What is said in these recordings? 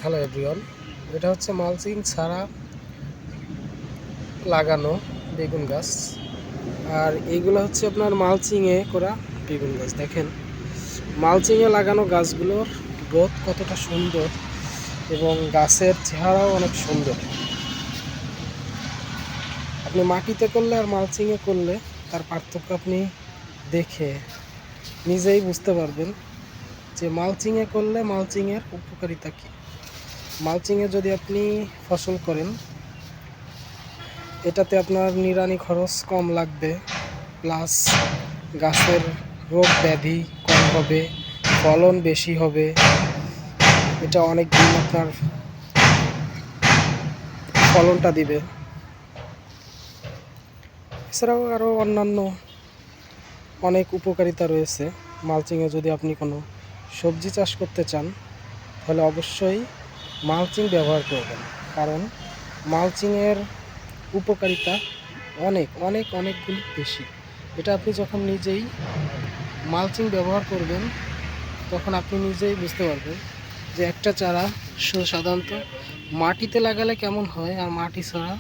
Hello everyone, এটা হচ্ছে mulching ছাড়া লাগানো বেগুন গাছ। আর এইগুলো হচ্ছে আপনার মালচিংয়ে করা বেগুন গাছ। দেখেন মালচিংয়ে লাগানো গাছগুলোর গ্রোথ কতটা সুন্দর এবং গাছের চেহারাও অনেক সুন্দর। আপনি মাটিতে করলে আর মালচিংয়ে করলে তার পার্থক্য আপনি দেখে নিজেই বুঝতে পারবেন যে মালচিংয়ে করলে মালচিংয়ের উপকারিতা কী। মালচিংয়ে যদি আপনি ফসল করেন, এটাতে আপনার নিড়ানি খরচ কম লাগবে, প্লাস গাছের রোগ ব্যাধি কম হবে, ফলন বেশি হবে। এটা অনেক দিন আপনার ফলনটা দিবে। এছাড়াও আরও অন্যান্য অনেক উপকারিতা রয়েছে মালচিংয়ে। যদি আপনি কোনো সবজি চাষ করতে চান তাহলে অবশ্যই মালচিং ব্যবহার করবেন, কারণ মালচিংয়ের উপকারিতা অনেক অনেক অনেকগুলো বেশি। এটা আপনি যখন নিজেই মালচিং ব্যবহার করবেন তখন আপনি নিজেই বুঝতে পারবেন যে একটা চারা সাধারণত মাটিতে লাগালে কেমন হয় আর মাটি ছাড়া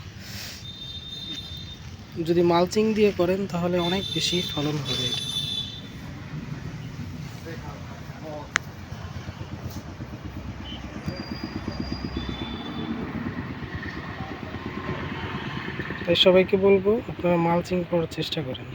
যদি মালচিং দিয়ে করেন তাহলে অনেক বেশি ফলন হবে। এটা তাই সবাইকে বলবো আপনারা মালচিং করার চেষ্টা করেন।